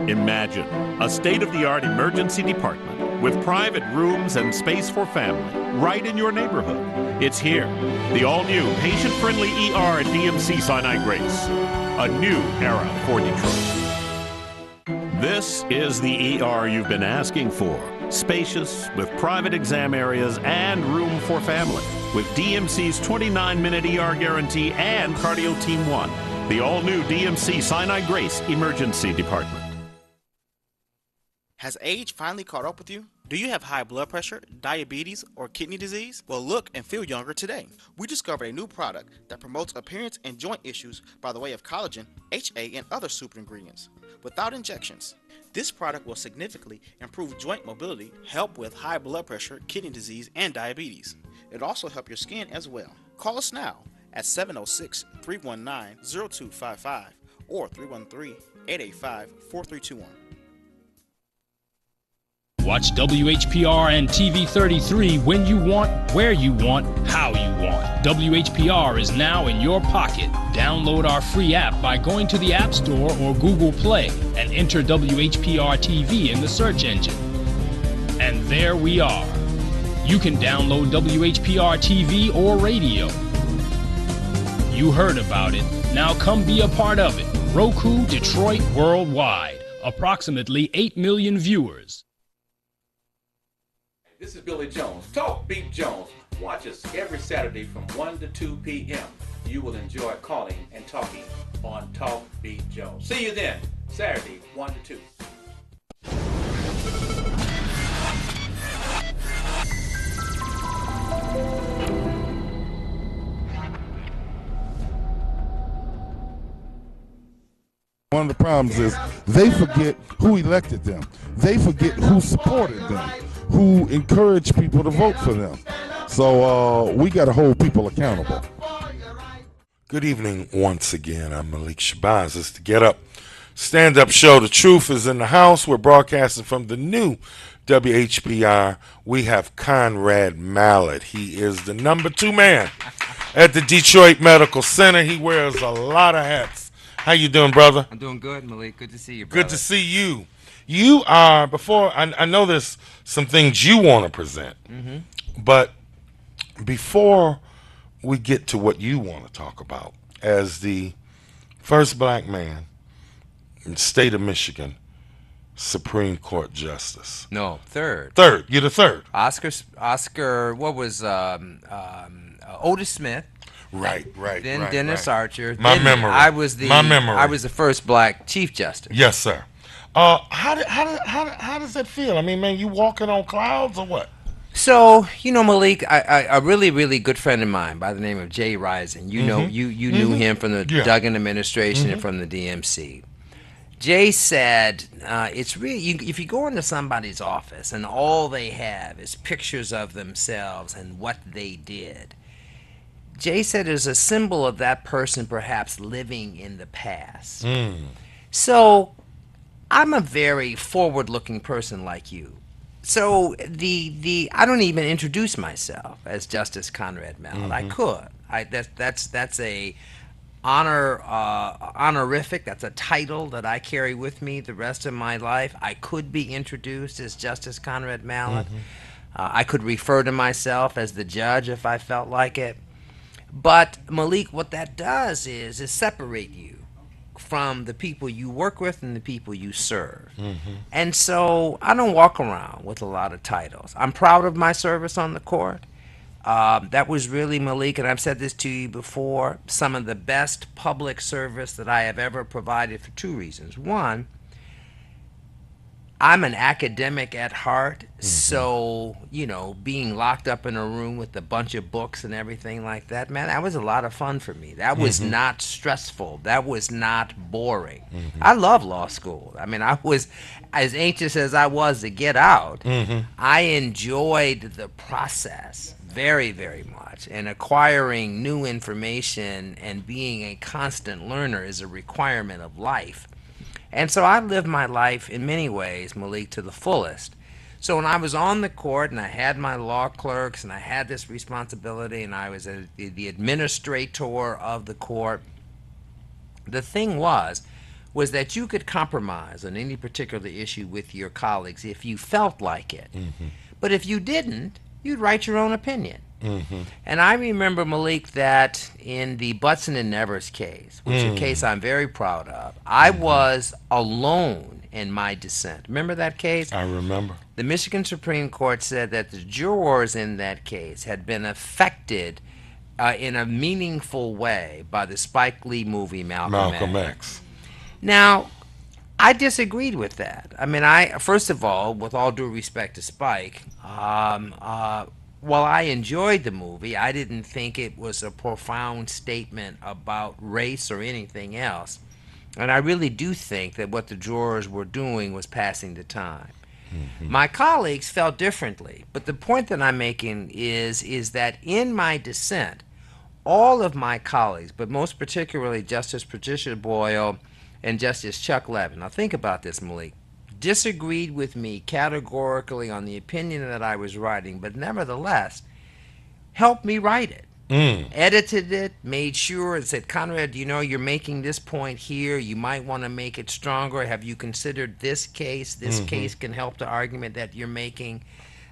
Imagine a state-of-the-art emergency department with private rooms and space for family right in your neighborhood. It's here, the all-new patient-friendly ER at DMC Sinai Grace. A new era for Detroit. This is the ER you've been asking for. Spacious, with private exam areas and room for family. With DMC's 29-minute ER guarantee and Cardio Team 1. The all-new DMC Sinai Grace Emergency Department. Has age finally caught up with you? Do you have high blood pressure, diabetes, or kidney disease? Well, look and feel younger today. We discovered a new product that promotes appearance and joint issues by the way of collagen, HA, and other super ingredients, without injections. This product will significantly improve joint mobility, help with high blood pressure, kidney disease, and diabetes. It'll also help your skin as well. Call us now at 706-319-0255 or 313-885-4321. Watch WHPR and TV 33 when you want, where you want, how you want. WHPR is now in your pocket. Download our free app by going to the App Store or Google Play and enter WHPR TV in the search engine. And there we are. You can download WHPR TV or radio. You heard about it. Now come be a part of it. Roku, Detroit, worldwide. Approximately 8 million viewers. This is Billy Jones. Talk Beat Jones. Watch us every Saturday from 1 to 2 p.m. You will enjoy calling and talking on Talk Beat Jones. See you then, Saturday, 1 to 2. One of the problems is they forget who elected them. They forget who supported them, who encouraged people to vote for them. So we got to hold people accountable. Good evening once again. I'm Malik Shabazz. It's the Get Up Stand Up Show. The truth is in the house. We're broadcasting from the new WHPR. We have Conrad Mallett. He is the number 2 man at the Detroit Medical Center. He wears a lot of hats. How you doing, brother? I'm doing good, Malik. Good to see you, brother. Good to see you. You are, before, I know there's some things you want to present, but before we get to what you want to talk about, as the first black man in the state of Michigan, Supreme Court Justice. No, third. Third. You're the third. Oscar, what was, Otis Smith. Right. Then Dennis Archer. My memory. I was the first black Chief Justice. Yes, sir. How does that feel? I mean, man, you walking on clouds or what? So, Malik, a really, really good friend of mine by the name of Jay Rising. You know, you knew him from the Duggan administration and from the DMC. Jay said, it's really, if you go into somebody's office and all they have is pictures of themselves and what they did, Jay said is a symbol of that person perhaps living in the past. So I'm a very forward-looking person like you. So I don't even introduce myself as Justice Conrad Mallett. I could. That's a honorific. That's a title that I carry with me the rest of my life. I could be introduced as Justice Conrad Mallett. I could refer to myself as the judge if I felt like it. But, Malik, what that does is separate you from the people you work with and the people you serve. And so I don't walk around with a lot of titles. I'm proud of my service on the court. That was really, Malik, and I've said this to you before, some of the best public service that I have ever provided for 2 reasons. One, I'm an academic at heart, so, being locked up in a room with a bunch of books and everything like that, man, that was a lot of fun for me. That was not stressful. That was not boring. I love law school. I mean, I was, as anxious as I was to get out, I enjoyed the process very, very much. And acquiring new information and being a constant learner is a requirement of life. And so I lived my life in many ways, Malik, to the fullest. So when I was on the court and I had my law clerks and I had this responsibility and I was the administrator of the court, the thing was, was that you could compromise on any particular issue with your colleagues if you felt like it. But if you didn't, you'd write your own opinion. And I remember, Malik, that in the Butson and Nevers case, which is a case I'm very proud of, I was alone in my dissent. Remember that case? I remember. The Michigan Supreme Court said that the jurors in that case had been affected in a meaningful way by the Spike Lee movie Malcolm X. Now, I disagreed with that. I mean, first of all, with all due respect to Spike, while I enjoyed the movie, I didn't think it was a profound statement about race or anything else. And I really do think that what the jurors were doing was passing the time. My colleagues felt differently, but the point that I'm making is that in my dissent, all of my colleagues, but most particularly Justice Patricia Boyle and Justice Chuck Levin, now think about this, Malik, disagreed with me categorically on the opinion that I was writing, but nevertheless helped me write it. Edited it, made sure, and said, Conrad, you know, you're making this point here. You might want to make it stronger. Have you considered this case? This case can help the argument that you're making.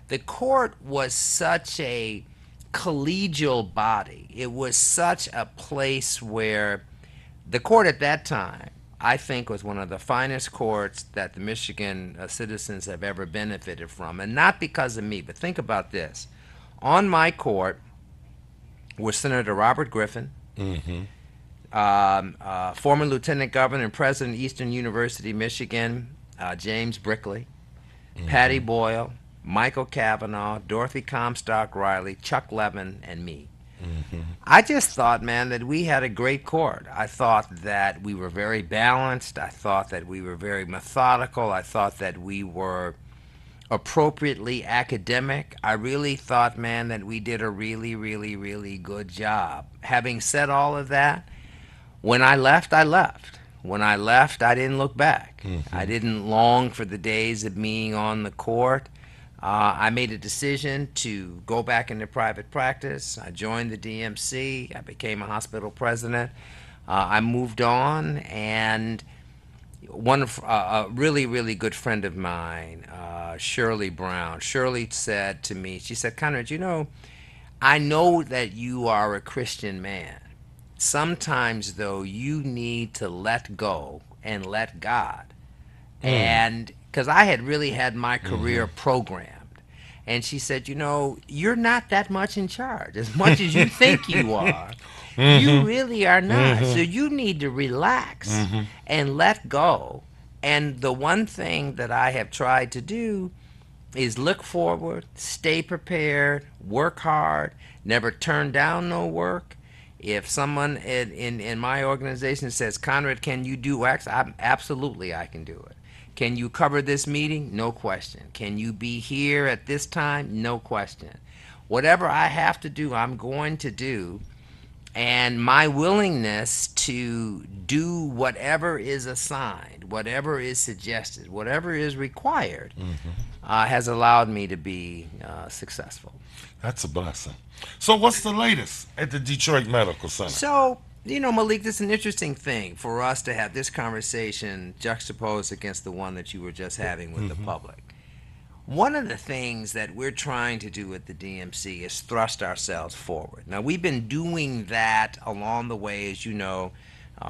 The court was such a collegial body. It was such a place where the court at that time, I think, was one of the finest courts that the Michigan citizens have ever benefited from. And not because of me, but think about this. On my court was Senator Robert Griffin, former Lieutenant Governor and President of Eastern University, Michigan, James Brickley, Patty Boyle, Michael Cavanaugh, Dorothy Comstock Riley, Chuck Levin, and me. I just thought, man, that we had a great court. I thought that we were very balanced. I thought that we were very methodical. I thought that we were appropriately academic. I really thought, man, that we did a really, really, really good job. Having said all of that, when I left, I left. When I left, I didn't look back. I didn't long for the days of being on the court. I made a decision to go back into private practice. I joined the DMC. I became a hospital president. I moved on, and a really, really good friend of mine, Shirley Brown, Shirley said to me, she said, Conrad, you know, I know that you are a Christian man. Sometimes, though, you need to let go and let God. And because I had really had my career programmed. And she said, you know, you're not that much in charge. As much as you think you are, you really are not. So you need to relax and let go. And the one thing that I have tried to do is look forward, stay prepared, work hard, never turn down no work. If someone in my organization says, Conrad, can you do X? Absolutely, I can do it. Can you cover this meeting? No question. Can you be here at this time? No question. Whatever I have to do, I'm going to do. And my willingness to do whatever is assigned, whatever is suggested, whatever is required, has allowed me to be successful. That's a blessing. So what's the latest at the Detroit Medical Center? So, you know, Malik, this is an interesting thing for us to have this conversation juxtaposed against the one that you were just having with the public. One of the things that we're trying to do at the DMC is thrust ourselves forward. Now, we've been doing that along the way, as you know.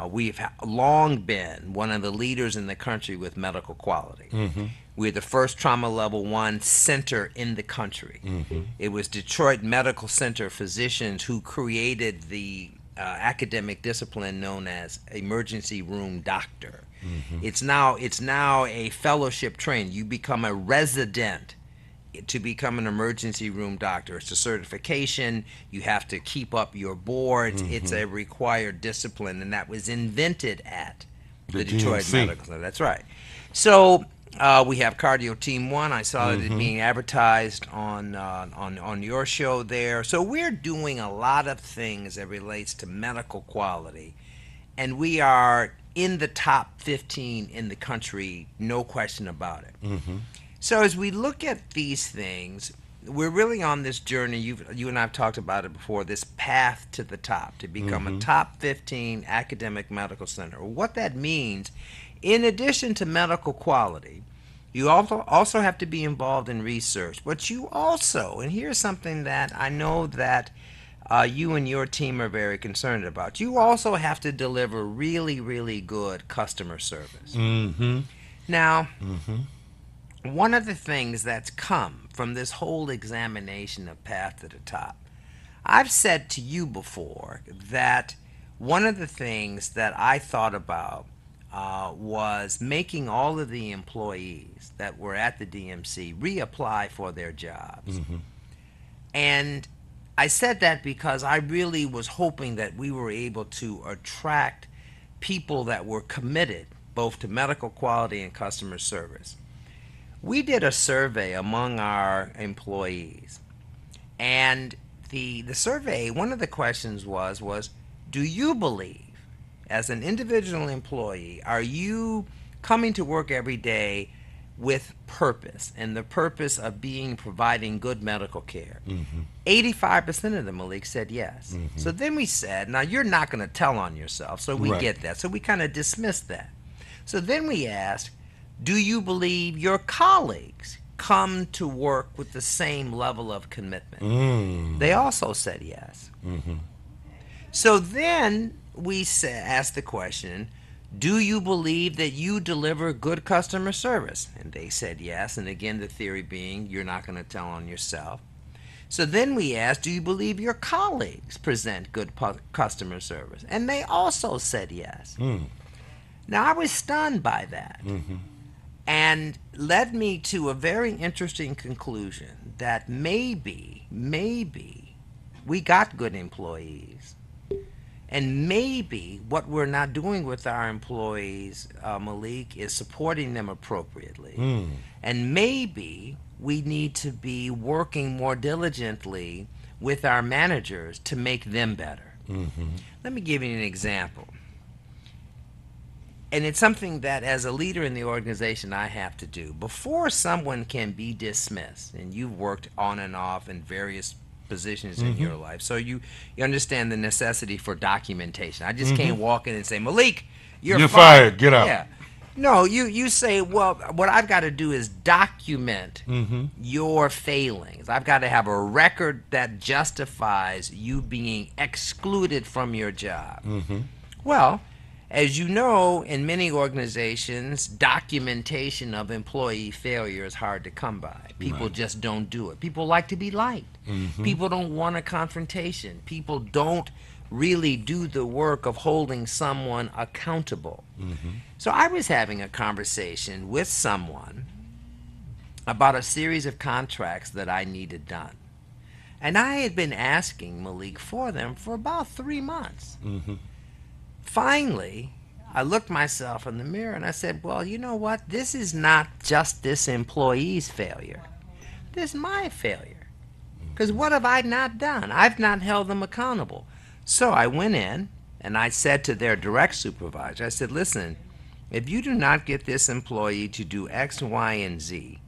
We've long been one of the leaders in the country with medical quality. We're the first trauma level 1 center in the country. It was Detroit Medical Center physicians who created the academic discipline known as emergency room doctor. It's now a fellowship training. You become a resident to become an emergency room doctor. It's a certification. You have to keep up your boards. It's a required discipline, and that was invented at the Detroit Medical Center. That's right. So we have Cardio Team 1. I saw it being advertised on your show there. So we're doing a lot of things that relates to medical quality, and we are in the top 15 in the country, no question about it. So as we look at these things, we're really on this journey. You and I have talked about it before. This path to the top to become a top 15 academic medical center. What that means, in addition to medical quality, you also have to be involved in research. But you also, and here's something that I know that you and your team are very concerned about. You also have to deliver really, really good customer service. Now, one of the things that's come from this whole examination of Path to the Top, I've said to you before that one of the things that I thought about was making all of the employees that were at the DMC reapply for their jobs. And I said that because I really was hoping that we were able to attract people that were committed both to medical quality and customer service. We did a survey among our employees, and the survey, one of the questions was, do you believe, as an individual employee, are you coming to work every day with purpose, and the purpose of providing good medical care? 85% of them, Malik, said yes. So then we said, now you're not going to tell on yourself, so we get that. So we kind of dismissed that. So then we asked, do you believe your colleagues come to work with the same level of commitment? They also said yes. So then we asked the question, do you believe that you deliver good customer service? And they said yes. And again, the theory being you're not going to tell on yourself. So then we asked, do you believe your colleagues present good customer service? And they also said yes. Now, I was stunned by that. And led me to a very interesting conclusion that maybe we got good employees. And maybe what we're not doing with our employees, Malik, is supporting them appropriately. And maybe we need to be working more diligently with our managers to make them better. Let me give you an example. And it's something that as a leader in the organization I have to do. Before someone can be dismissed, and you've worked on and off in various positions in your life, so you understand the necessity for documentation. I just can't walk in and say, Malik, you're fired. Get out. Yeah. No, you say, well, what I've got to do is document your failings. I've got to have a record that justifies you being excluded from your job. Well, as you know, in many organizations, documentation of employee failure is hard to come by. People just don't do it. People like to be liked. People don't want a confrontation. People don't really do the work of holding someone accountable. So I was having a conversation with someone about a series of contracts that I needed done. And I had been asking Malik for them for about 3 months. Finally, I looked myself in the mirror and I said, well, you know what? This is not just this employee's failure. This is my failure. Because what have I not done? I've not held them accountable. So I went in and I said to their direct supervisor, I said, listen, if you do not get this employee to do X, Y, and Z,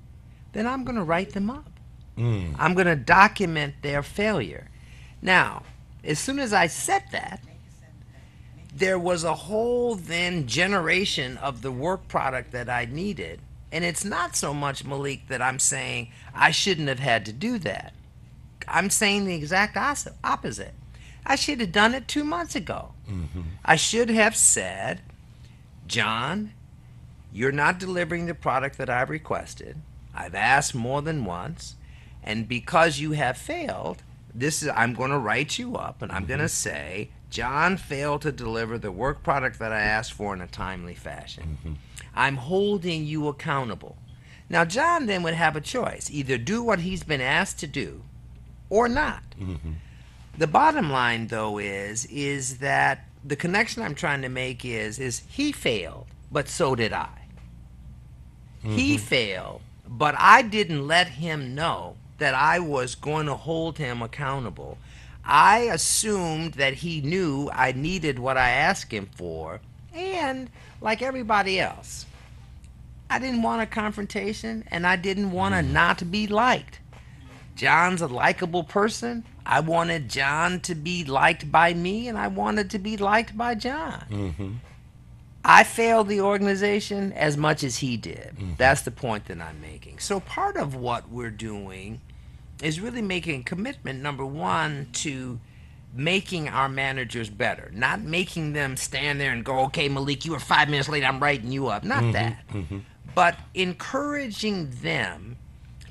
then I'm going to write them up. I'm going to document their failure. Now, as soon as I said that, there was a whole then generation of the work product that I needed. And it's not so much, Malik, that I'm saying I shouldn't have had to do that. I'm saying the exact opposite. I should have done it 2 months ago. I should have said, John, you're not delivering the product that I've requested. I've asked more than once. And because you have failed, I'm going to write you up and I'm going to say, John failed to deliver the work product that I asked for in a timely fashion. I'm holding you accountable. Now, John then would have a choice. Either do what he's been asked to do or not. The bottom line, though, is that the connection I'm trying to make is he failed, but so did I. He failed, but I didn't let him know that I was going to hold him accountable. I assumed that he knew I needed what I asked him for, and like everybody else, I didn't want a confrontation, and I didn't want to not be liked. John's a likable person. I wanted John to be liked by me, and I wanted to be liked by John. Mm-hmm. I failed the organization as much as he did. That's the point that I'm making. So part of what we're doing is really making a commitment, number one, to making our managers better. Not making them stand there and go, okay, Malik, you were 5 minutes late, I'm writing you up. Not that. But encouraging them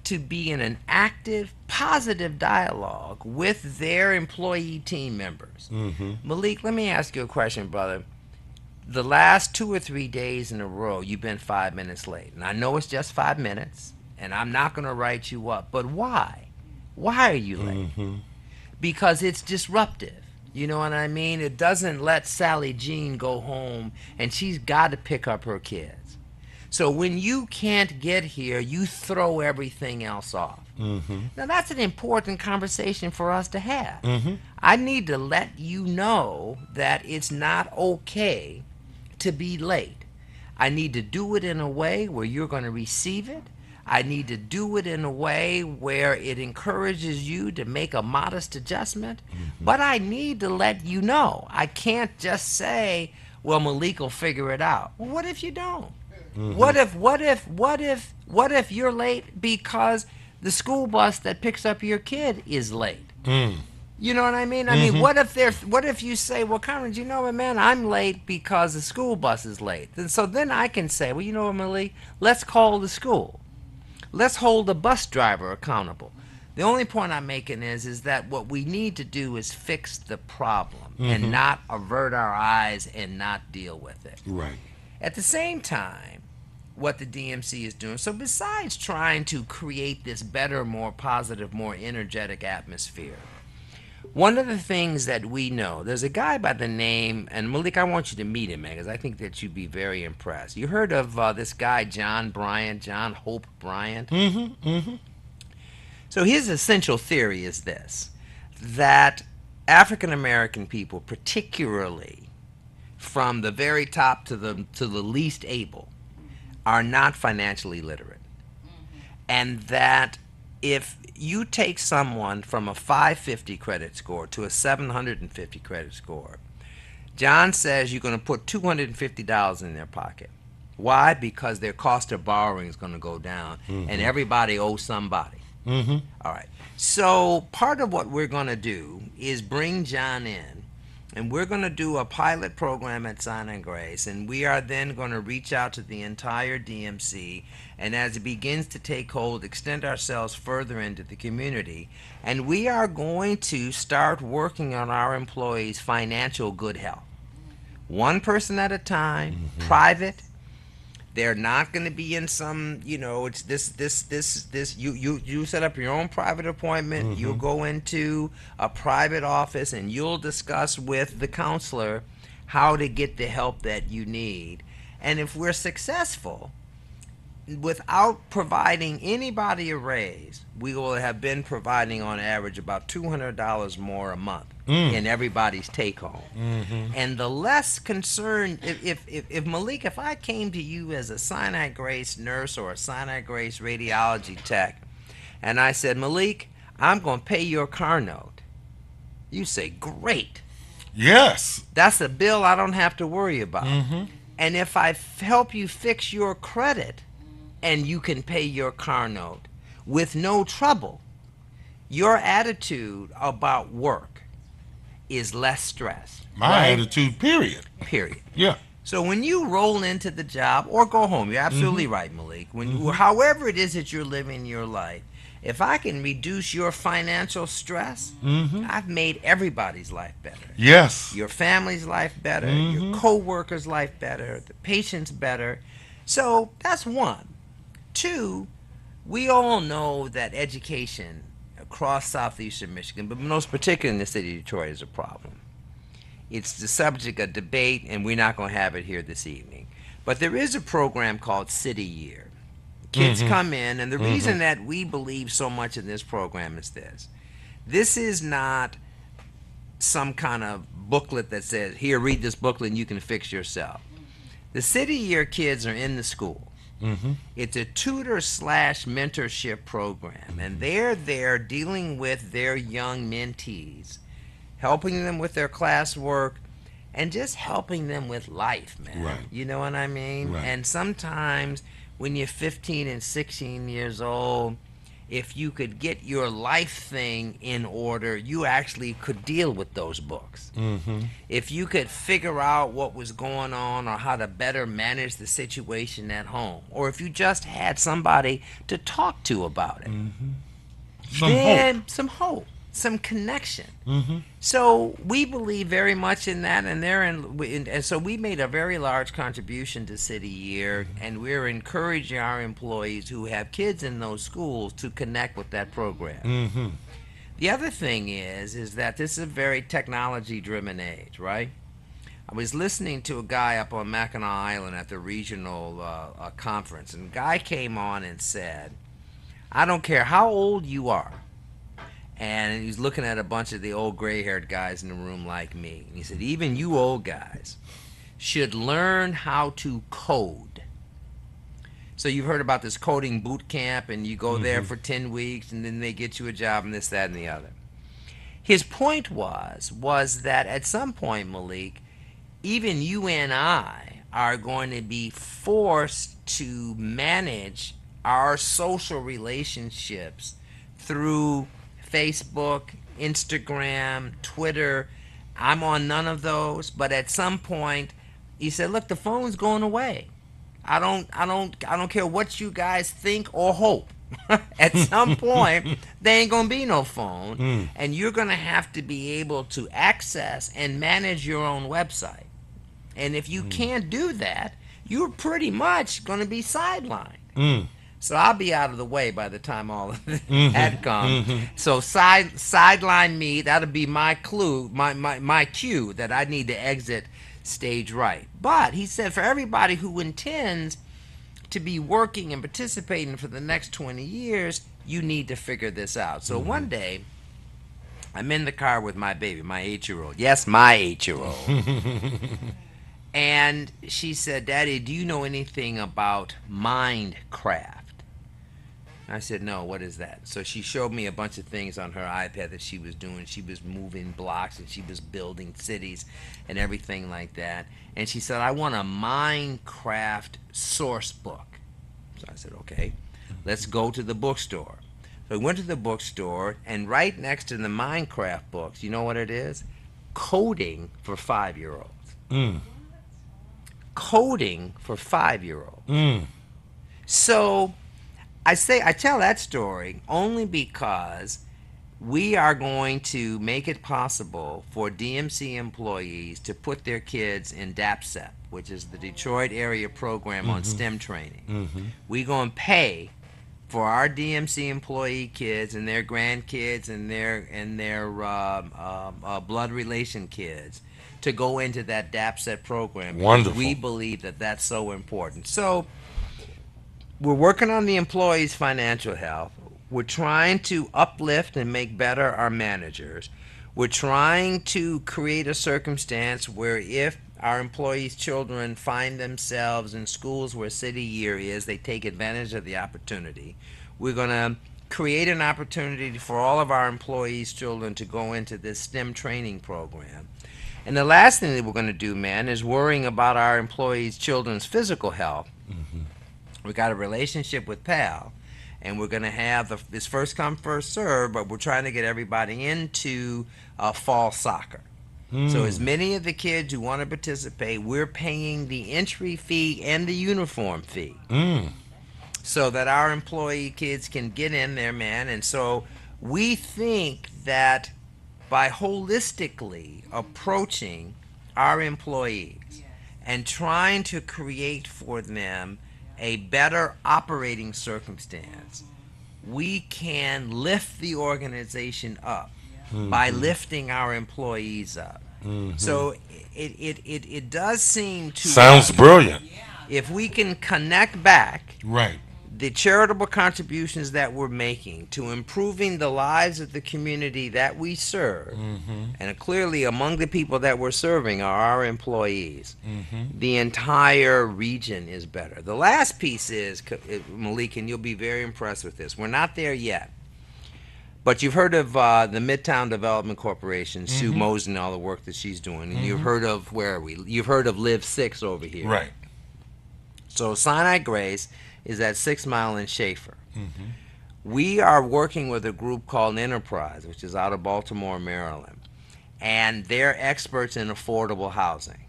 to be in an active, positive dialogue with their employee team members. Malik, let me ask you a question, brother. The last 2 or 3 days in a row, you've been 5 minutes late. And I know it's just 5 minutes, and I'm not going to write you up. But why? Why are you late? Because it's disruptive. You know what I mean? It doesn't let Sally Jean go home, and she's got to pick up her kids. So when you can't get here, you throw everything else off. Now, that's an important conversation for us to have. I need to let you know that it's not okay to be late. I need to do it in a way where you're going to receive it. I need to do it in a way where it encourages you to make a modest adjustment. But I need to let you know. I can't just say, well, Malik will figure it out. Well, what if you don't? What if you're late because the school bus that picks up your kid is late? You know what I mean? I mean, what if you say, well, Conrad, you know what, man, I'm late because the school bus is late. And so then I can say, well, you know what, Malik, let's call the school. Let's hold the bus driver accountable. The only point I'm making is that what we need to do is fix the problem and not avert our eyes and not deal with it. Right. At the same time, what the DMC is doing, so besides trying to create this better, more positive, more energetic atmosphere, one of the things that we know, there's a guy by the name, and Malik, I want you to meet him, man, because I think that you'd be very impressed. You heard of this guy, John Hope Bryant? So his essential theory is this, that African American people, particularly from the very top to the least able, are not financially literate. And that if you take someone from a 550 credit score to a 750 credit score, John says you're going to put $250 in their pocket. Why? Because their cost of borrowing is going to go down, and everybody owes somebody. All right. So part of what we're going to do is bring John in, and we're going to do a pilot program at Sign and Grace, and we are then going to reach out to the entire DMC, and as it begins to take hold, extend ourselves further into the community, and we are going to start working on our employees' financial good health. One person at a time, private. They're not going to be in some, it's this. You set up your own private appointment. You'll go into a private office and you'll discuss with the counselor how to get the help that you need. And if we're successful, without providing anybody a raise, we will have been providing on average about $200 more a month in everybody's take home. And the less concerned, if Malik, if I came to you as a Sinai Grace nurse or a Sinai Grace radiology tech, and I said, Malik, I'm going to pay your car note, you say, great. Yes. That's a bill I don't have to worry about. And if I help you fix your credit, and you can pay your car note with no trouble, your attitude about work is less stress. My attitude, period. Yeah. So when you roll into the job or go home, you're absolutely right, Malik. However it is that you're living your life, if I can reduce your financial stress, I've made everybody's life better. Yes. Your family's life better, your co-worker's life better, the patient's better. So that's one. Two, we all know that education across southeastern Michigan, but most particularly in the city of Detroit, is a problem. It's the subject of debate, and we're not going to have it here this evening. But there is a program called City Year. Kids come in, and the reason that we believe so much in this program is this. This is not some kind of booklet that says, here, read this booklet and you can fix yourself. The City Year kids are in the school. It's a tutor slash mentorship program, and they're there dealing with their young mentees, helping them with their classwork, and just helping them with life, man. Right. You know what I mean? Right. And sometimes when you're 15 and 16 years old, if you could get your life thing in order, you actually could deal with those books. If you could figure out what was going on or how to better manage the situation at home, or if you just had somebody to talk to about it, then some hope, some connection. So we believe very much in that, and so we made a very large contribution to City Year, and we're encouraging our employees who have kids in those schools to connect with that program. The other thing is that this is a very technology-driven age, right? I was listening to a guy up on Mackinac Island at the regional conference, and the guy came on and said, I don't care how old you are. And he's looking at a bunch of the old gray-haired guys in the room like me. And he said, even you old guys should learn how to code. So you've heard about this coding boot camp, and you go there for 10 weeks, and then they get you a job and this, that, and the other. His point was that at some point, Malik, even you and I are going to be forced to manage our social relationships through Facebook, Instagram, Twitter. I'm on none of those, but at some point he said, look, the phone's going away. I don't care what you guys think or hope. At some point there ain't gonna be no phone, and you're gonna have to be able to access and manage your own website. And if you can't do that, you're pretty much gonna be sidelined. So I'll be out of the way by the time all of that comes. So sideline me. That'll be my clue, my cue that I need to exit stage right. But he said for everybody who intends to be working and participating for the next 20 years, you need to figure this out. So one day, I'm in the car with my baby, my 8-year-old. Yes, my 8-year-old. And she said, Daddy, do you know anything about Minecraft? I said, no, what is that? So she showed me a bunch of things on her iPad that she was doing. She was moving blocks, and she was building cities and everything like that. And she said, I want a Minecraft source book. So I said, okay, let's go to the bookstore. So we went to the bookstore, and right next to the Minecraft books, you know what it is? Coding for 5-year-olds. Coding for 5-year-olds. So I tell that story only because we are going to make it possible for DMC employees to put their kids in DAPSEP, which is the Detroit Area Program on STEM training. We're going to pay for our DMC employee kids and their grandkids and their blood relation kids to go into that DAPSEP program. Wonderful. We believe that that's so important. So we're working on the employees' financial health. We're trying to uplift and make better our managers. We're trying to create a circumstance where if our employees' children find themselves in schools where City Year is, they take advantage of the opportunity. We're going to create an opportunity for all of our employees' children to go into this STEM training program. And the last thing that we're going to do, man, is worrying about our employees' children's physical health. We got a relationship with PAL, and we're going to have this first come, first serve, but we're trying to get everybody into fall soccer. So as many of the kids who want to participate, we're paying the entry fee and the uniform fee so that our employee kids can get in there, man. And so we think that by holistically approaching our employees and trying to create for them a better operating circumstance, we can lift the organization up by lifting our employees up. So it does seem to Sounds us, brilliant. if we can connect back Right. the charitable contributions that we're making to improving the lives of the community that we serve, and clearly among the people that we're serving are our employees, the entire region is better. The last piece is, Malik, and you'll be very impressed with this, we're not there yet, but you've heard of the Midtown Development Corporation, Sue Mosen, all the work that she's doing, and you've heard of, where are we? You've heard of Live 6 over here. Right. So Sinai Grace is at 6 Mile and Schaefer. We are working with a group called Enterprise, which is out of Baltimore, Maryland, and they're experts in affordable housing.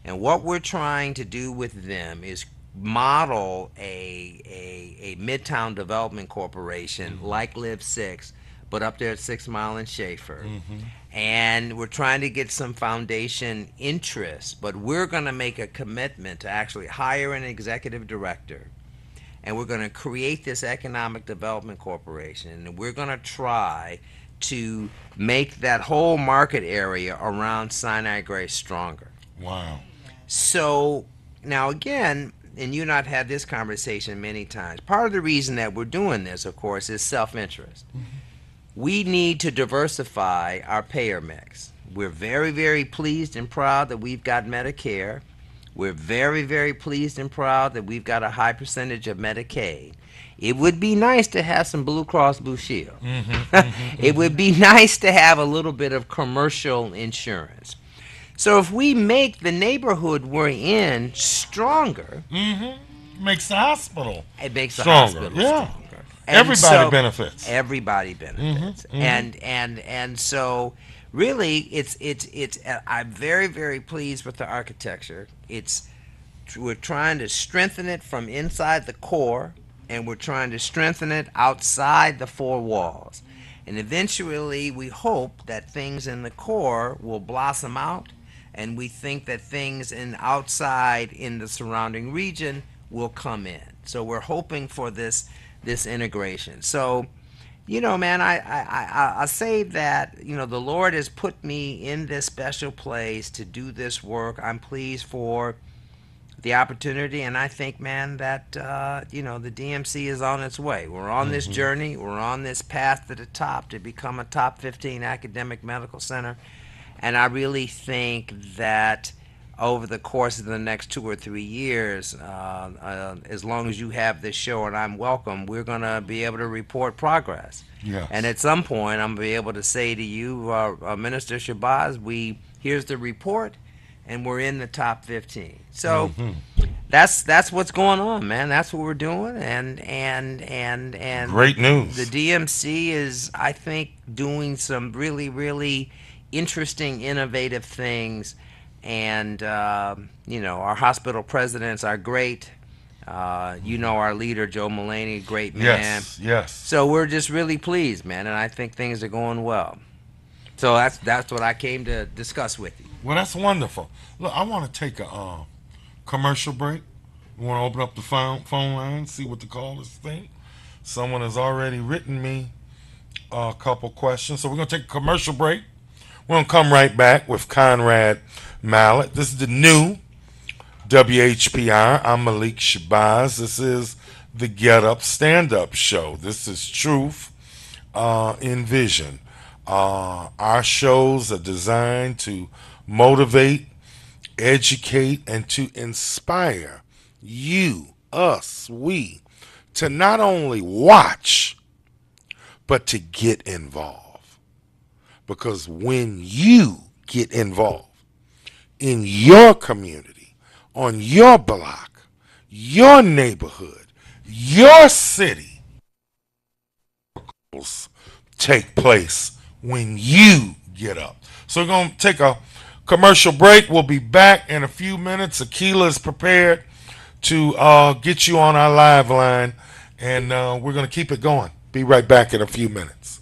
And what we're trying to do with them is model a Midtown Development Corporation like Live 6, but up there at 6 Mile and Schaefer. And we're trying to get some foundation interest, but we're going to make a commitment to actually hire an executive director, and we're going to create this economic development corporation, and we're going to try to make that whole market area around Sinai Grace stronger. Wow. So now again, and you and I've had this conversation many times, part of the reason that we're doing this, of course, is self-interest. We need to diversify our payer mix. We're very, very pleased and proud that we've got Medicare. We're very, very pleased and proud that we've got a high percentage of Medicaid. It would be nice to have some Blue Cross Blue Shield. It would be nice to have a little bit of commercial insurance. So if we make the neighborhood we're in stronger, Makes the hospital it makes the stronger. hospital Yeah. stronger. And Everybody benefits. Everybody benefits. And so really it's I'm very, very pleased with the architecture. We're trying to strengthen it from inside the core, and we're trying to strengthen it outside the four walls. And eventually we hope that things in the core will blossom out, and we think that things outside in the surrounding region will come in. So we're hoping for this integration. So, man, I say that, the Lord has put me in this special place to do this work. I'm pleased for the opportunity, and I think, man, that, the DMC is on its way. We're on this journey. We're on this path to the top to become a top 15 academic medical center. And I really think that over the course of the next 2 or 3 years, as long as you have this show and I'm welcome, we're going to be able to report progress. Yes. And at some point, I'm going to be able to say to you, Minister Shabazz, here's the report, and we're in the top 15. So that's what's going on, man. That's what we're doing, and Great news. The DMC is, I think, doing some really, really interesting, innovative things. And, our hospital presidents are great. Our leader, Joe Mullaney, great man. Yes. So we're just really pleased, man, and I think things are going well. So that's what I came to discuss with you. Well, that's wonderful. Look, I want to take a commercial break. We want to open up the phone line, see what the callers think. Someone has already written me a couple questions. So we're going to take a commercial break. We're going to come right back with Conrad Mallett. This is the new WHPR. I'm Malik Shabazz. This is the Get Up Stand Up Show. This is Truth in Vision. Our shows are designed to motivate, educate, and to inspire you, us, we, to not only watch, but to get involved. Because when you get involved in your community, on your block, your neighborhood, your city, take place when you get up. So we're going to take a commercial break. We'll be back in a few minutes. Akila is prepared to get you on our live line, and we're going to keep it going. Be right back in a few minutes.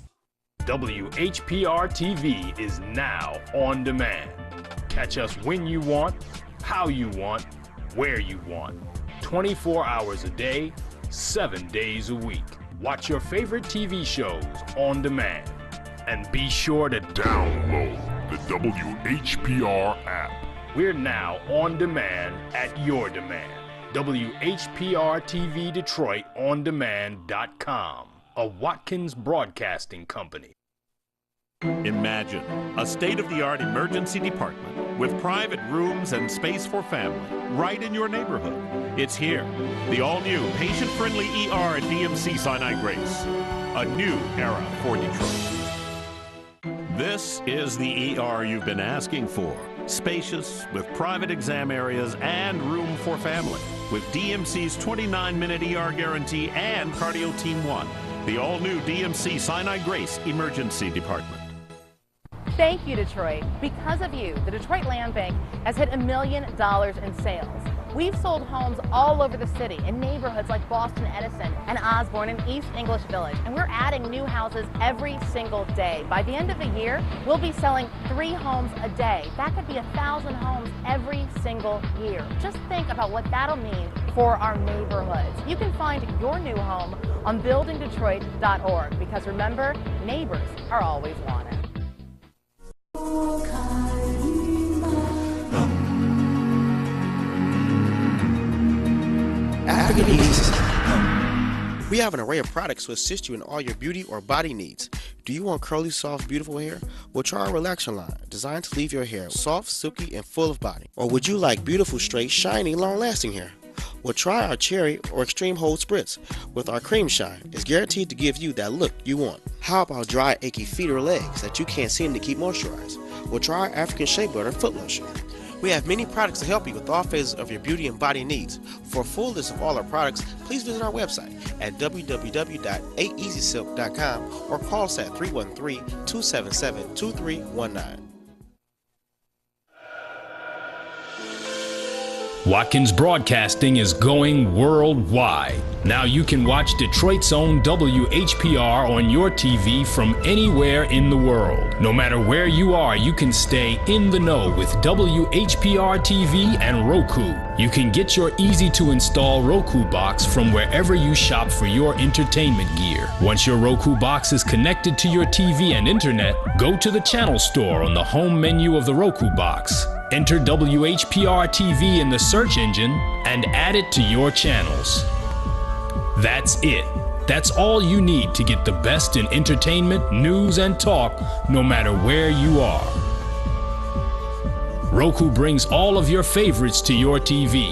WHPR TV is now on demand. Catch us when you want, how you want, where you want. 24 hours a day, 7 days a week. Watch your favorite TV shows on demand. And be sure to download the WHPR app. We're now on demand at your demand. WHPR TV Detroit On Demand.com, a Watkins Broadcasting Company. Imagine a state-of-the-art emergency department with private rooms and space for family right in your neighborhood. It's here. The all-new patient-friendly ER at DMC Sinai Grace. A new era for Detroit. This is the ER you've been asking for. Spacious, with private exam areas and room for family. With DMC's 29-minute ER guarantee and Cardio Team 1. The all-new DMC Sinai Grace Emergency Department. Thank you, Detroit. Because of you, the Detroit Land Bank has hit $1 million in sales. We've sold homes all over the city in neighborhoods like Boston Edison and Osborne and East English Village, and we're adding new houses every single day. By the end of the year, we'll be selling 3 homes a day. That could be 1,000 homes every single year. Just think about what that'll mean for our neighborhoods. You can find your new home on buildingdetroit.org, because remember, neighbors are always wanted. African Ease. We have an array of products to assist you in all your beauty or body needs. Do you want curly, soft, beautiful hair? Well, try our Relaxer line, designed to leave your hair soft, silky, and full of body. Or would you like beautiful, straight, shiny, long-lasting hair? Well, try our Cherry or Extreme Hold Spritz with our Cream Shine. It's guaranteed to give you that look you want. How about dry, achy feet or legs that you can't seem to keep moisturized? Well, try our African Shea Butter Foot Lotion. We have many products to help you with all phases of your beauty and body needs. For a full list of all our products, please visit our website at www.aeasysilk.com or call us at 313-277-2319. Watkins Broadcasting is going worldwide. Now you can watch Detroit's own WHPR on your TV from anywhere in the world. No matter where you are, you can stay in the know with WHPR TV and Roku. You can get your easy-to-install Roku box from wherever you shop for your entertainment gear. Once your Roku box is connected to your TV and internet, go to the channel store on the home menu of the Roku box. Enter WHPR TV in the search engine and add it to your channels. That's it. That's all you need to get the best in entertainment, news, and talk, no matter where you are. Roku brings all of your favorites to your TV.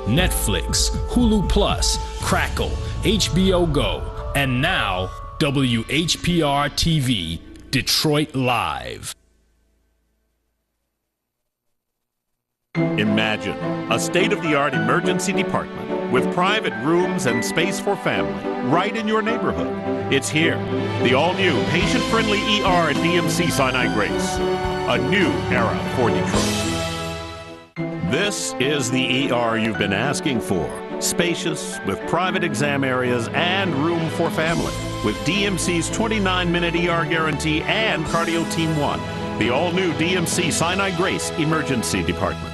Netflix, Hulu Plus, Crackle, HBO Go, and now WHPR TV, Detroit Live. Imagine a state-of-the-art emergency department with private rooms and space for family right in your neighborhood. It's here. The all-new patient-friendly ER at DMC Sinai Grace. A new era for Detroit. This is the ER you've been asking for. Spacious, with private exam areas and room for family. With DMC's 29-minute ER guarantee and Cardio Team 1. The all-new DMC Sinai Grace Emergency Department.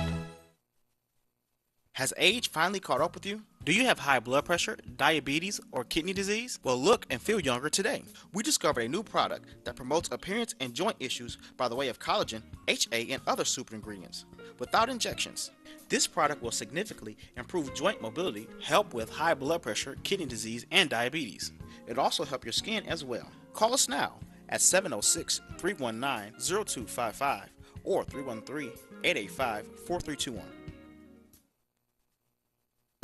Has age finally caught up with you? Do you have high blood pressure, diabetes, or kidney disease? Well, look and feel younger today. We discovered a new product that promotes appearance and joint issues by the way of collagen, HA, and other super ingredients, without injections. This product will significantly improve joint mobility, help with high blood pressure, kidney disease, and diabetes. It'll also help your skin as well. Call us now at 706-319-0255 or 313-885-4321.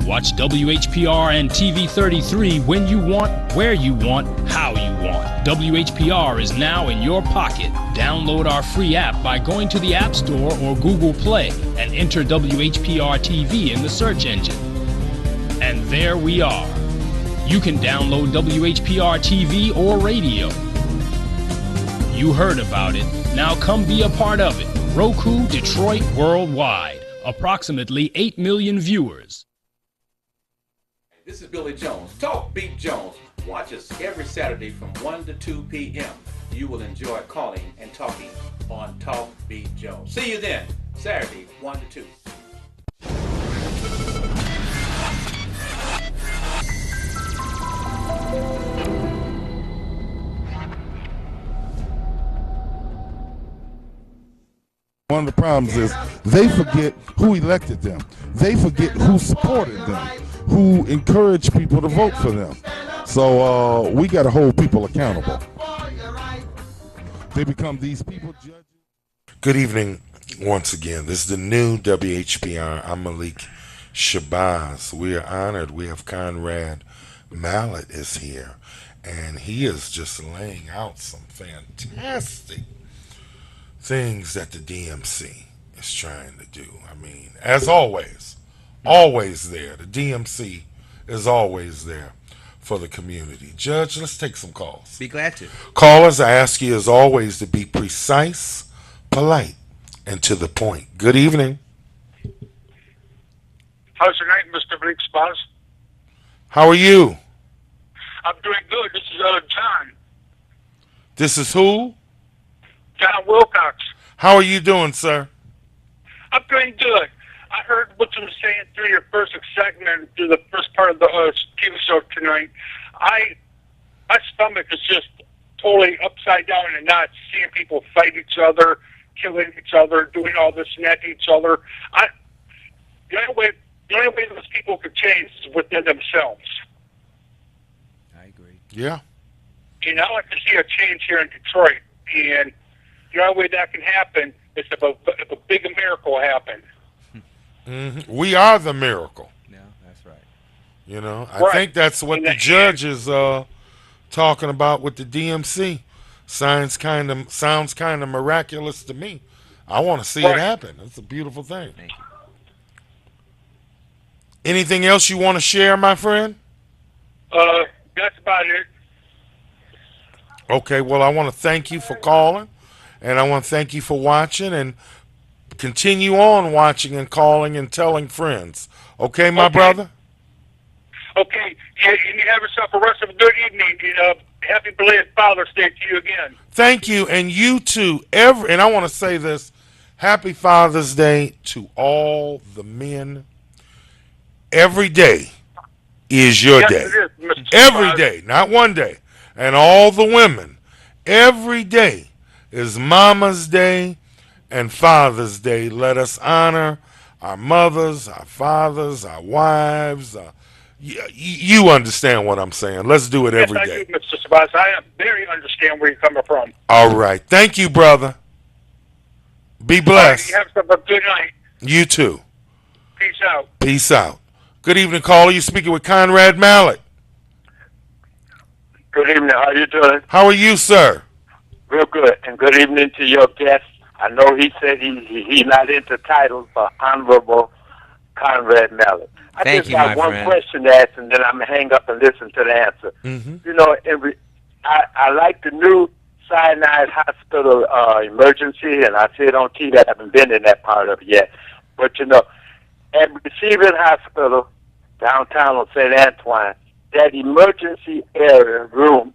Watch WHPR and TV 33 when you want, where you want, how you want. WHPR is now in your pocket. Download our free app by going to the App Store or Google Play and enter WHPR TV in the search engine. And there we are. You can download WHPR TV or radio. You heard about it. Now come be a part of it. Roku, Detroit, worldwide. Approximately 8 million viewers. This is Billy Jones. Talk Beat Jones. Watch us every Saturday from 1 to 2 p.m. You will enjoy calling and talking on Talk Beat Jones. See you then, Saturday, 1 to 2. One of the problems is they forget who elected them. They forget who supported them, who encouraged people to vote for them. So we got to hold people accountable. They become these people judges. Good evening once again. This is the new WHPR. I'm Malik Shabazz. We are honored. We have Conrad Mallett is here, and he is just laying out some fantastic things that the DMC is trying to do. I mean, as always there. The DMC is always there for the community. Judge, let's take some calls. Be glad to. Callers, I ask you as always to be precise, polite, and to the point. Good evening. How's your night, Mr. Blake Shabazz? How are you? I'm doing good. This is John. This is who? John Wilcox. How are you doing, sir? I'm doing good. I heard what you were saying through your first segment, through the first part of the TV show tonight. My stomach is just totally upside down and not seeing people fight each other, killing each other, doing all this and that to each other. The only way those people could change is within themselves. I agree. Yeah. And I like to see a change here in Detroit. And the only way that can happen is if a big miracle happened. Mm-hmm. We are the miracle. Yeah, that's right. You know, I Right. think that's what the judge is talking about with the DMC. Sounds kind of miraculous to me. I want to see it Right. happen. It's a beautiful thing. Thank you. Anything else you want to share, my friend? That's about it. Okay, well, I want to thank you for calling, and I want to thank you for watching, and continue on watching and calling and telling friends. Okay, my brother? Okay, and you have yourself a rest of a good evening. And, happy belated Father's Day to you again. Thank you, and you too. And I want to say this, happy Father's Day to all the men. Every day is your Yes, day. it is, Mr. Every Shabazz. day, not one day. And all the women, every day is Mama's Day and Father's Day. Let us honor our mothers, our fathers, our wives. You understand what I'm saying. Let's do it every Yes, day. I do, Mr. Shabazz. I very understand where you're coming from. All right. Thank you, brother. Be blessed. You have yourself a good night. You too. Peace out. Peace out. Good evening, caller. You speaking with Conrad Mallett. Good evening. How you doing? How are you, sir? Real good. And good evening to your guest. I know he said he's not into titles, but Honorable Conrad Mallett. I Thank just you, got my one friend. question to ask, and then I'm going to hang up and listen to the answer. Mm-hmm. You know, I like the new Sinai Hospital emergency, and I see it on TV. I haven't been in that part of it yet. But, you know, at Receiving Hospital, downtown on St. Antoine, that emergency area room,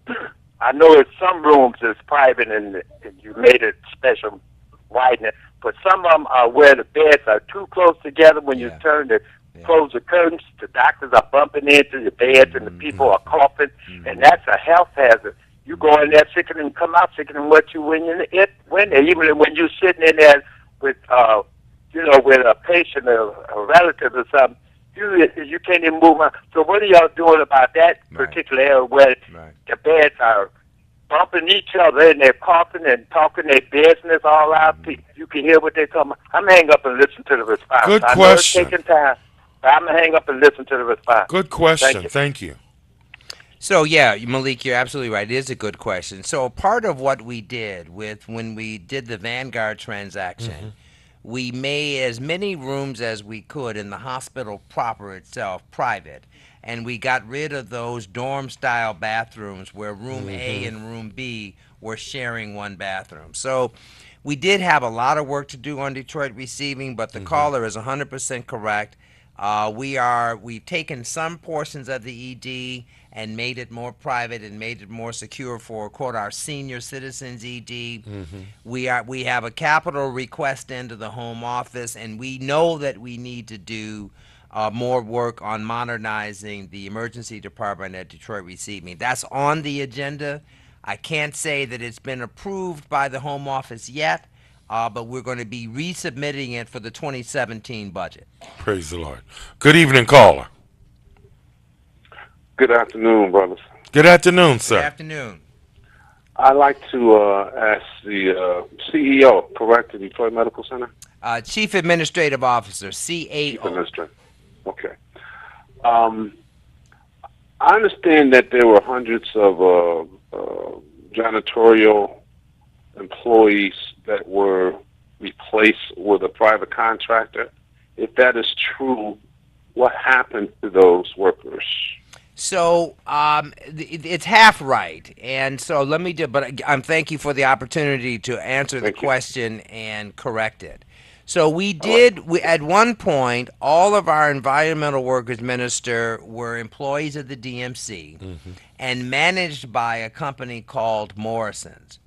I know it's some rooms is private and you made it special widening, but some of them are where the beds are too close together. When you turn to close the curtains, the doctors are bumping into the beds and the people are coughing, and that's a health hazard. You go in there sicker and come out sicker than what you when there. Even when you're sitting in there with with a patient or a relative or something, you can't even move on. So what are y'all doing about that particular area where the beds are bumping each other and they're coughing and talking their business all out? You can hear what they're talking about. I'm going to hang up and listen to the response. Good I question. know it's taking time, but I'm going to hang up and listen to the response. Good question. Thank you. So, yeah, Malik, you're absolutely right. It is a good question. So part of what we did when we did the Vanguard transaction, we made as many rooms as we could in the hospital proper itself private, and we got rid of those dorm-style bathrooms where room A and room B were sharing one bathroom. So we did have a lot of work to do on Detroit Receiving, but the caller is 100% correct. We've taken some portions of the ED and made it more private and made it more secure for, quote, our senior citizens ED. We have a capital request into the home office, and we know that we need to do more work on modernizing the emergency department at Detroit Receiving. That's on the agenda. I can't say that it's been approved by the home office yet, but we're going to be resubmitting it for the 2017 budget. Praise the Lord. Good evening, caller. Good afternoon, brothers. Good afternoon, sir. Good afternoon. I'd like to ask the CEO, correct, of Detroit Medical Center? Chief Administrative Officer, CAO. Chief Administrator. Okay. I understand that there were hundreds of janitorial employees that were replaced with a private contractor. If that is true, what happened to those workers? So it's half right, and so let me do. But thank you for the opportunity to answer the question and correct it. So we did. We at one point, all of our environmental workers, Minister, were employees of the DMC and managed by a company called Morrison's.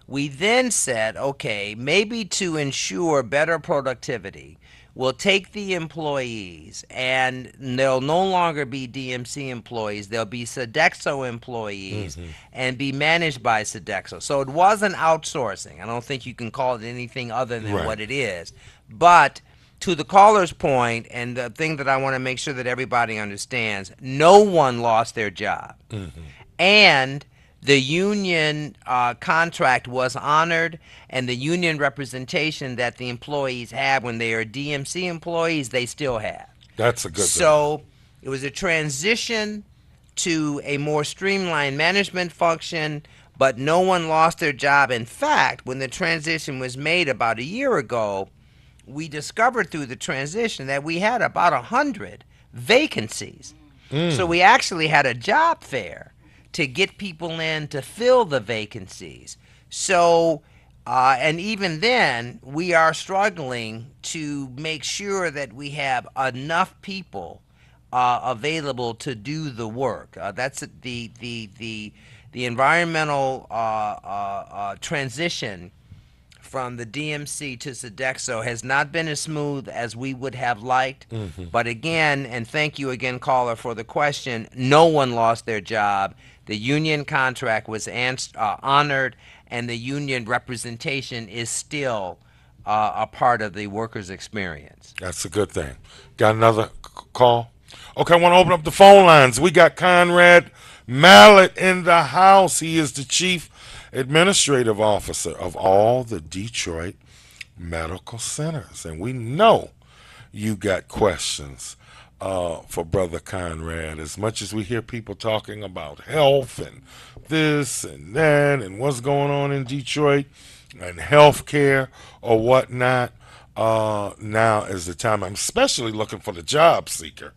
We then said, okay, maybe to ensure better productivity, we'll take the employees, and they'll no longer be DMC employees. They'll be Sodexo employees and be managed by Sodexo. So it wasn't outsourcing. I don't think you can call it anything other than what it is. But to the caller's point, and the thing that I want to make sure that everybody understands, no one lost their job. And the union contract was honored, and the union representation that the employees have when they are DMC employees, they still have. That's a good thing. So it was a transition to a more streamlined management function, but no one lost their job. In fact, when the transition was made about a year ago, we discovered through the transition that we had about 100 vacancies. So we actually had a job fair to get people in to fill the vacancies. So, and even then, we are struggling to make sure that we have enough people available to do the work. That's the environmental transition from the DMC to Sodexo has not been as smooth as we would have liked. But again, and thank you again, caller, for the question, no one lost their job. The union contract was honored, and the union representation is still a part of the workers' experience. That's a good thing. Got another call? Okay, I want to open up the phone lines. We got Conrad Mallett in the house. He is the Chief Administrative Officer of all the Detroit medical centers. And we know you got questions for Brother Conrad. As much as we hear people talking about health and this and that and what's going on in Detroit and health care or whatnot, now is the time. I'm especially looking for the job seeker,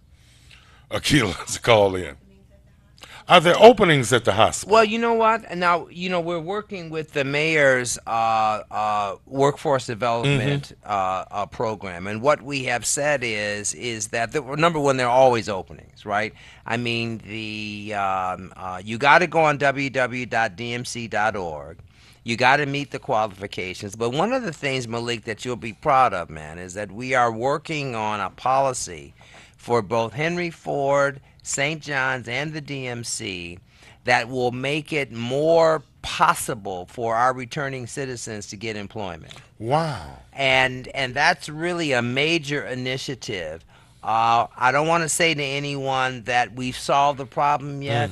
Akila, to call in. Are there openings at the hospital? Well, you know what? Now, we're working with the mayor's workforce development program. And what we have said is that, number one, there are always openings, right? I mean, you got to go on www.dmc.org. You got to meet the qualifications. But one of the things, Malik, that you'll be proud of, man, is that we are working on a policy for both Henry Ford, St. John's, and the DMC that will make it more possible for our returning citizens to get employment. Wow. And that's really a major initiative. I don't want to say to anyone that we've solved the problem yet,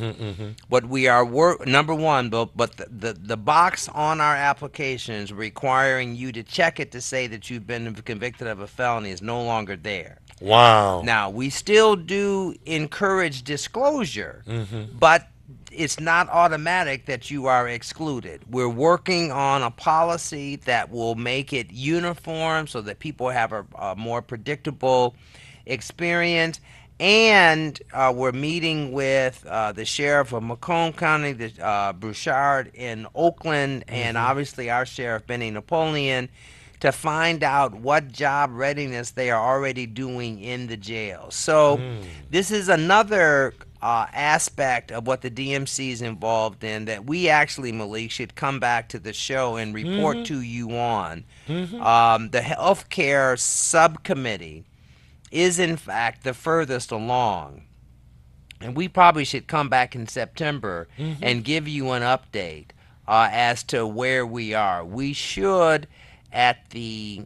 but we are number one. But the box on our applications requiring you to check it to say that you've been convicted of a felony is no longer there. Wow. Now, we still do encourage disclosure, but it's not automatic that you are excluded. We're working on a policy that will make it uniform so that people have a more predictable experience. And we're meeting with the sheriff of Macomb County, the Bouchard in Oakland, and obviously our sheriff, Benny Napoleon, to find out what job readiness they are already doing in the jail. So this is another aspect of what the DMC is involved in that we actually, Malik, should come back to the show and report to you on. The healthcare subcommittee is, in fact, the furthest along. And we probably should come back in September and give you an update as to where we are. We should, at the,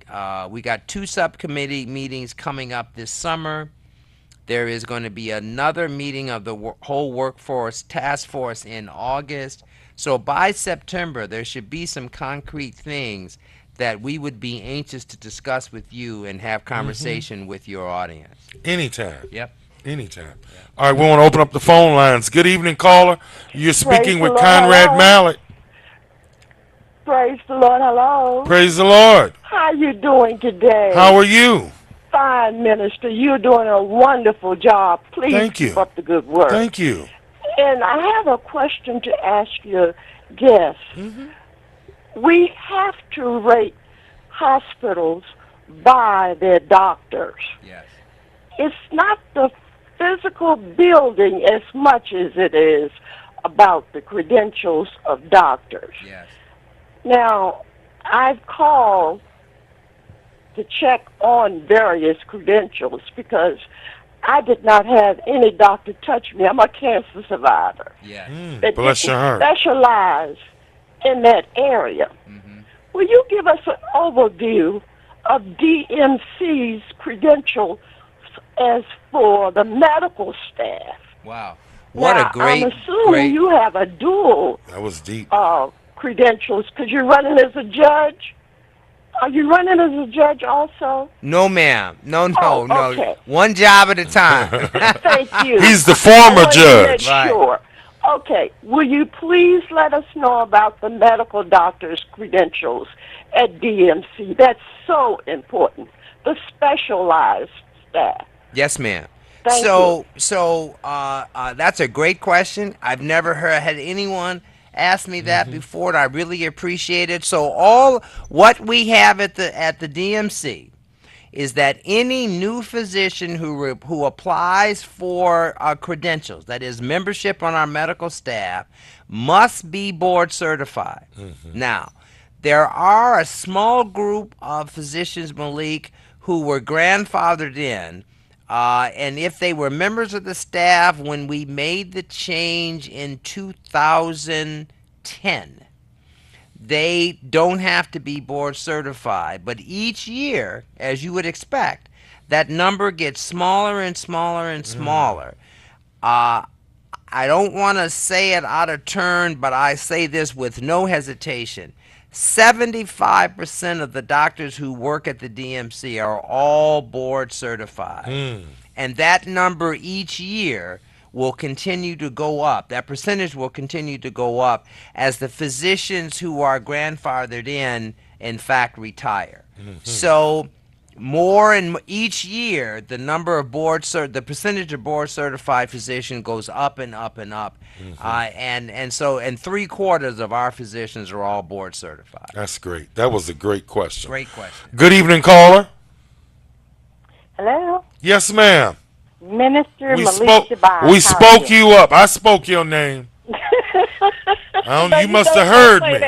we got 2 subcommittee meetings coming up this summer. There is going to be another meeting of the whole workforce task force in August. So by September, there should be some concrete things that we would be anxious to discuss with you and have conversation with your audience. Anytime. Yep. Anytime. All right, we want to open up the phone lines. Good evening, caller. You're speaking with Conrad Mallett. Praise the Lord. Hello. Praise the Lord. How you doing today? How are you? Fine, Minister. You're doing a wonderful job. Please Thank you. keep up the good work. Thank you. And I have a question to ask your guest. We have to rate hospitals by their doctors. Yes. It's not the physical building as much as it is about the credentials of doctors. Yes. Now, I've called to check on various credentials because I did not have any doctor touch me. I'm a cancer survivor. Yeah. That Bless your heart. specialize in that area. Will you give us an overview of DMC's credentials as for the medical staff? Wow. What now, a great, I'm assuming you have a dual That was deep. credentials because you're running as a judge. Are you running as a judge also? No, ma'am. No, Oh, no. okay. One job at a time. Thank you. He's the I former wanted to judge. make sure. Okay. Will you please let us know about the medical doctor's credentials at DMC? That's so important. The specialized staff. Yes, ma'am. Thank So that's a great question. I've never had anyone ask me that before, and I really appreciate it. So all what we have at the DMC is that any new physician who applies for credentials, that is membership on our medical staff, must be board certified. Now, there are a small group of physicians, Malik, who were grandfathered in, and if they were members of the staff when we made the change in 2010, they don't have to be board certified. But each year, as you would expect, that number gets smaller and smaller and smaller. I don't want to say it out of turn, but I say this with no hesitation. 75% of the doctors who work at the DMC are all board certified. And that number each year will continue to go up. That percentage will continue to go up as the physicians who are grandfathered in fact, retire. So more and each year, the number of the percentage of board certified physicians goes up and up and up. And 3/4 of our physicians are all board certified. That's great. That was a great question. Great question. Good evening, caller. Hello? Yes, ma'am. Minister We Malik Shabazz. we spoke you up. I spoke your name. You must have heard me.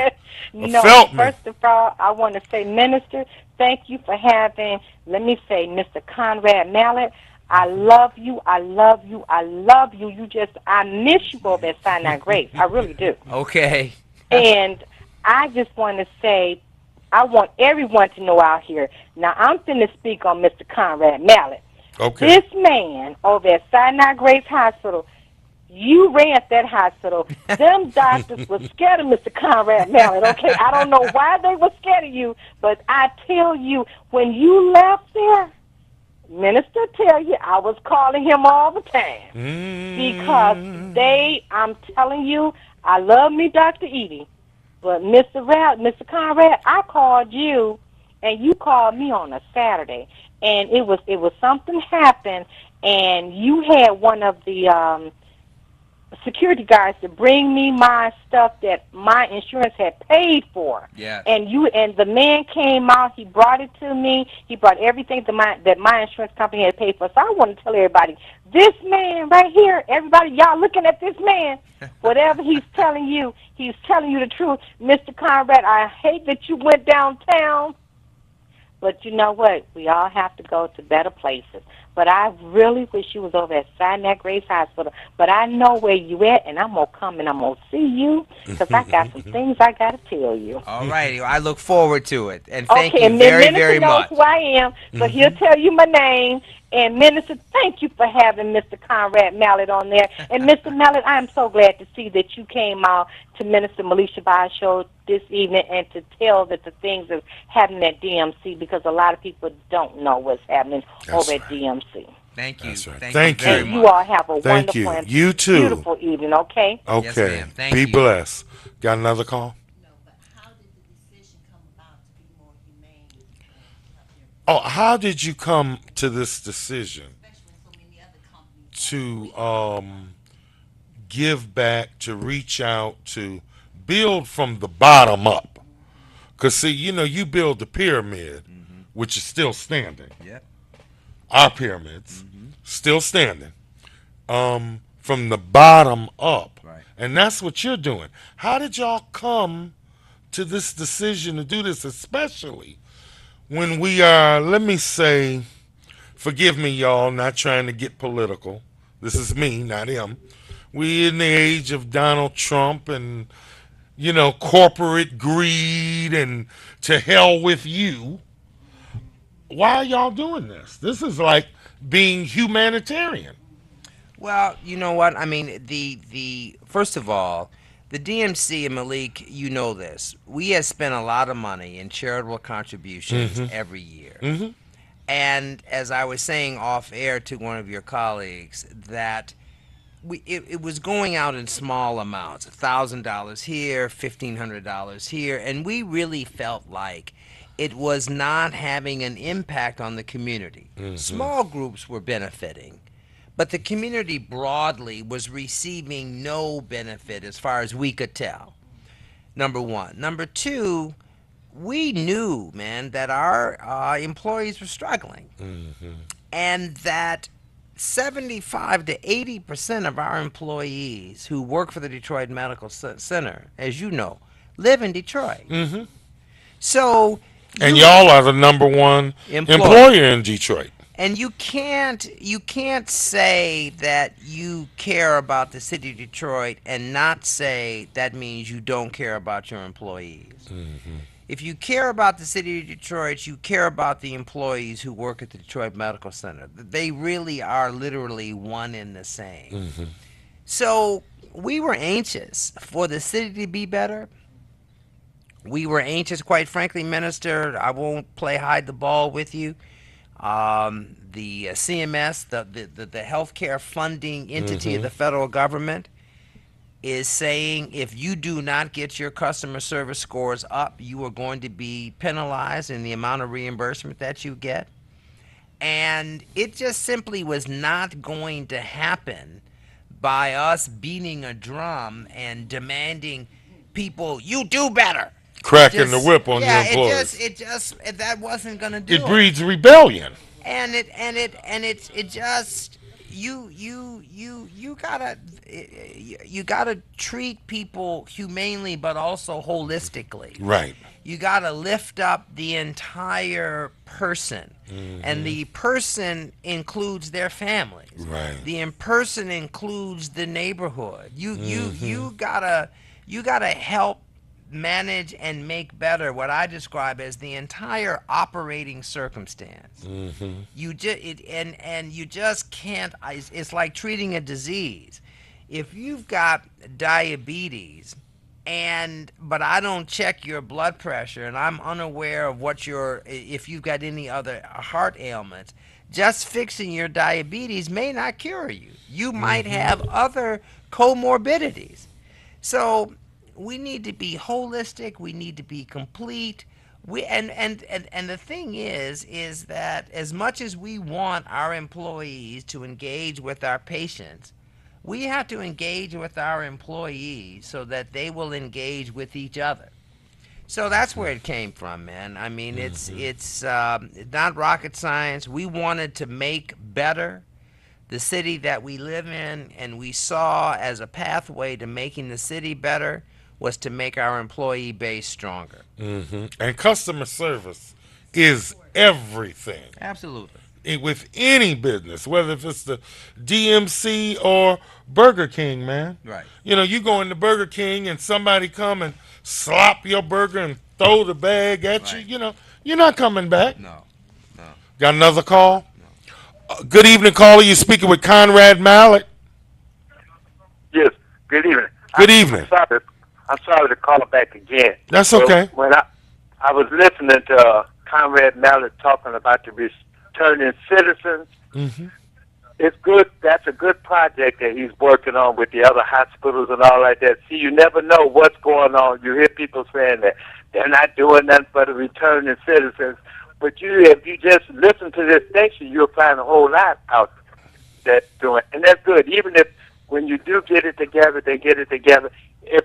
No, felt me. first of all, I want to say, Minister, thank you for having, let me say, Mr. Conrad Mallett. I love you. I love you. I love you. I miss you over at Sinai Grace. I really do. Okay. And I just want to say, I want everyone to know out here. Now, I'm finna speak on Mr. Conrad Mallett. Okay. This man over at Sinai Grace Hospital, you ran that hospital. Them doctors were scared of Mr. Conrad Mallett, okay? I don't know why they were scared of you, but I tell you, when you left there, Minister tell you, I was calling him all the time. Because I'm telling you, I love me Dr. Edie, but Mr. Conrad, I called you, and you called me on a Saturday, and it was something happened, and you had one of the security guards to bring me my stuff that my insurance had paid for. Yeah. And the man came out, he brought it to me, he brought everything that my insurance company had paid for. So I want to tell everybody, this man right here, everybody, y'all looking at this man, whatever he's telling you the truth. Mr. Conrad, I hate that you went downtown, But you know what? We all have to go to better places. But I really wish you was over at Sinai Grace Hospital. But I know where you at, and I'm going to come and I'm going to see you because I got some things I got to tell you. All righty. I look forward to it. And thank you and very, Minister very knows much. who I am, so he'll tell you my name. And Minister, thank you for having Mr. Conrad Mallett on there. And Mr. Mallett, I am so glad to see that you came out to Minister Mallett Shabazz show this evening and to tell that the things are happening at DMC, because a lot of people don't know what's happening over at DMC. Thank you. That's right. Thank you very And much. you all have a Thank wonderful you. and You too. beautiful evening, okay? Okay. Yes, ma'am. Thank Be you. blessed. Got another call? Oh, how did you come to this decision to give back, to reach out, to build from the bottom up? Because, see, you build the pyramid, which is still standing. Yep. Our pyramids, still standing, from the bottom up. Right. And that's what you're doing. How did y'all come to this decision to do this, especially when we are, let me say, forgive me, y'all, not trying to get political. This is me, not him. We in the age of Donald Trump and, corporate greed and to hell with you. Why are y'all doing this? This is like being humanitarian. Well, you know what? I mean, the first of all, the DMC and Malik, you know this. We have spent a lot of money in charitable contributions every year. And as I was saying off air to one of your colleagues, that it was going out in small amounts, $1,000 here, $1,500 here, and we really felt like it was not having an impact on the community. Small groups were benefiting, but the community broadly was receiving no benefit as far as we could tell. Number one. Number two, we knew, man, that our employees were struggling, and that 75 to 80% of our employees who work for the Detroit Medical Center, as you know, live in Detroit. So, and y'all are the number one employer in Detroit. And you can't say that you care about the city of Detroit and not say that means you don't care about your employees. If you care about the city of Detroit, you care about the employees who work at the Detroit Medical Center. They really are literally one and the same. So we were anxious for the city to be better. We were anxious, quite frankly, Minister. I won't play hide the ball with you. The CMS, the healthcare funding entity of the federal government, is saying if you do not get your customer service scores up, you are going to be penalized in the amount of reimbursement that you get. And it just simply was not going to happen by us beating a drum and demanding people, you do better. Cracking the whip on the employees. That wasn't going to do it. It breeds rebellion. And it just you gotta treat people humanely, but also holistically. Right. You gotta lift up the entire person, and the person includes their families. Right. The person includes the neighborhood. You gotta help manage and make better what I describe as the entire operating circumstance. You just can't. It's like treating a disease. If you've got diabetes, but I don't check your blood pressure, and I'm unaware of if you've got any other heart ailments, just fixing your diabetes may not cure you. You might have other comorbidities. So we need to be holistic. We need to be complete. And the thing is that as much as we want our employees to engage with our patients, we have to engage with our employees so that they will engage with each other. So that's where it came from, man. I mean, it's not rocket science. We wanted to make better the city that we live in, and we saw as a pathway to making the city better was to make our employee base stronger. And customer service is everything. Absolutely. With any business, whether if it's the DMC or Burger King, man. Right. You know, you go into Burger King and somebody come and slop your burger and throw the bag at you, you know, you're not coming back. No. Got another call? No. Good evening, caller. You're speaking with Conrad Mallett. Yes, good evening. Good evening. I'm sorry to call back again. That's okay. When I was listening to Conrad Mallett talking about the returning citizens, it's good. That's a good project that he's working on with the other hospitals and all like that. See, you never know what's going on. You hear people saying that they're not doing nothing for the returning citizens. But if you just listen to this station, you'll find a whole lot out that's doing, and that's good. Even if when you do get it together, they get it together. If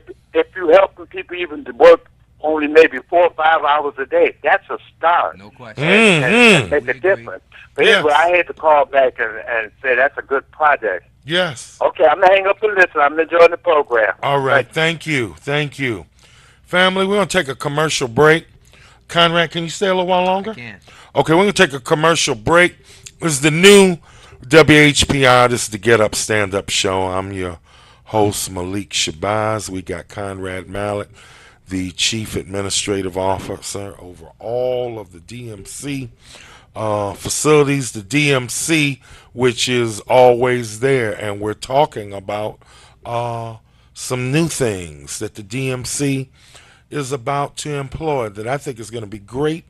you helping people even to work only maybe 4 or 5 hours a day, that's a start. No question. And make a difference. But anyway, I had to call back and say that's a good project. Yes. Okay, I'm gonna hang up and listen. I'm enjoying the program. All right. Thank you. Family, we're gonna take a commercial break. Conrad, can you stay a little while longer? I can. Okay, we're going to take a commercial break. This is the new WHPR. This is the Get Up, Stand Up show. I'm your host, Malik Shabazz. We got Conrad Mallett, the Chief Administrative Officer over all of the DMC facilities. The DMC, which is always there. And we're talking about some new things that the DMC is about to employ that I think is going to be great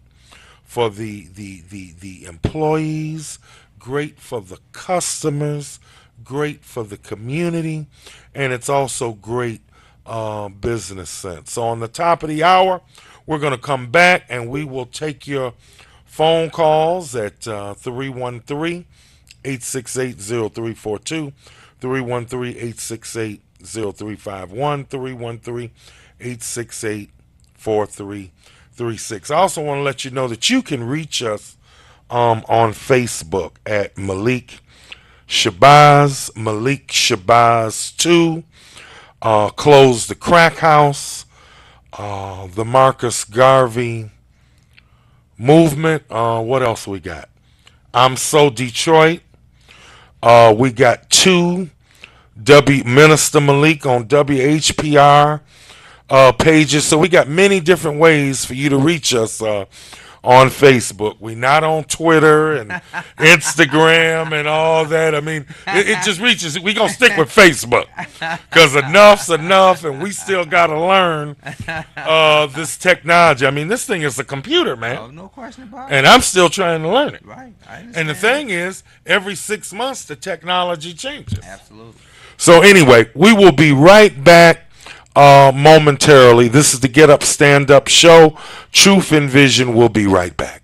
for the employees, great for the customers, great for the community, and it's also great business sense. So on the top of the hour, we're going to come back and we will take your phone calls at 313-868-0342, 313-868-0351, 313-868-4336. I also want to let you know that you can reach us on Facebook at Malik Shabazz, Malik Shabazz 2, Close the Crack House, the Marcus Garvey Movement. What else we got? I'm So Detroit. We got Minister Malik on WHPR pages. So we got many different ways for you to reach us on Facebook. We not on Twitter and Instagram and all that. I mean, it just reaches. We gonna stick with Facebook because enough's enough, and we still gotta learn this technology. I mean, this thing is a computer, man. Oh, no question about it. And I'm still trying to learn it. Right. I understand. And the thing is, every 6 months the technology changes. Absolutely. So anyway, we will be right back momentarily. This is the Get Up, Stand Up show. Truth and Vision will be right back.